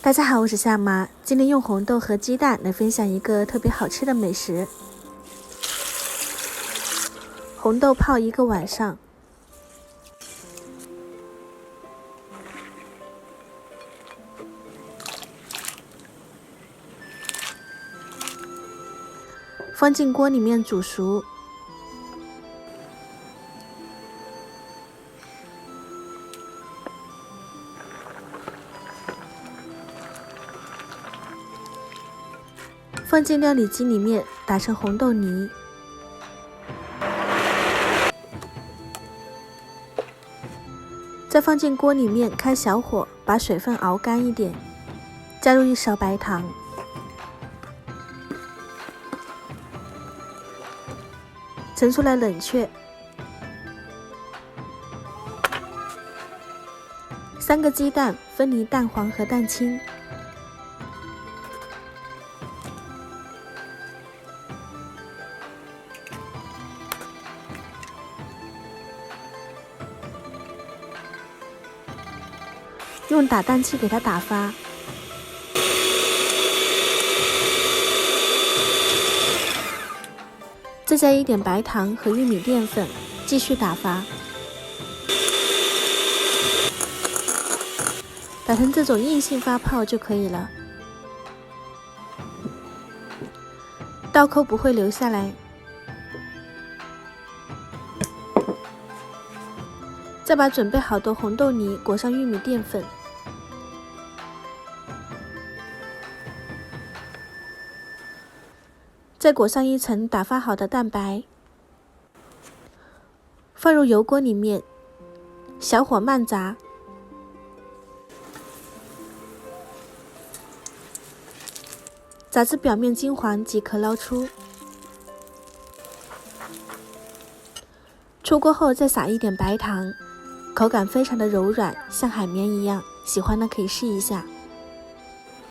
大家好，我是夏妈，今天用红豆和鸡蛋来分享一个特别好吃的美食。红豆泡1个晚上，放进锅里面煮熟。放进料理机里面打成红豆泥，再放进锅里面开小火，把水分熬干一点，加入1勺白糖，盛出来冷却。3个鸡蛋分离蛋黄和蛋清，用打蛋器给它打发，再加一点白糖和玉米淀粉，继续打发，打成这种硬性发泡就可以了，倒扣不会流下来。再把准备好的红豆泥裹上玉米淀粉，再裹上1层打发好的蛋白，放入油锅里面，小火慢炸，炸至表面金黄即可捞出。出锅后再撒一点白糖，口感非常的柔软，像海绵一样，喜欢的可以试一下。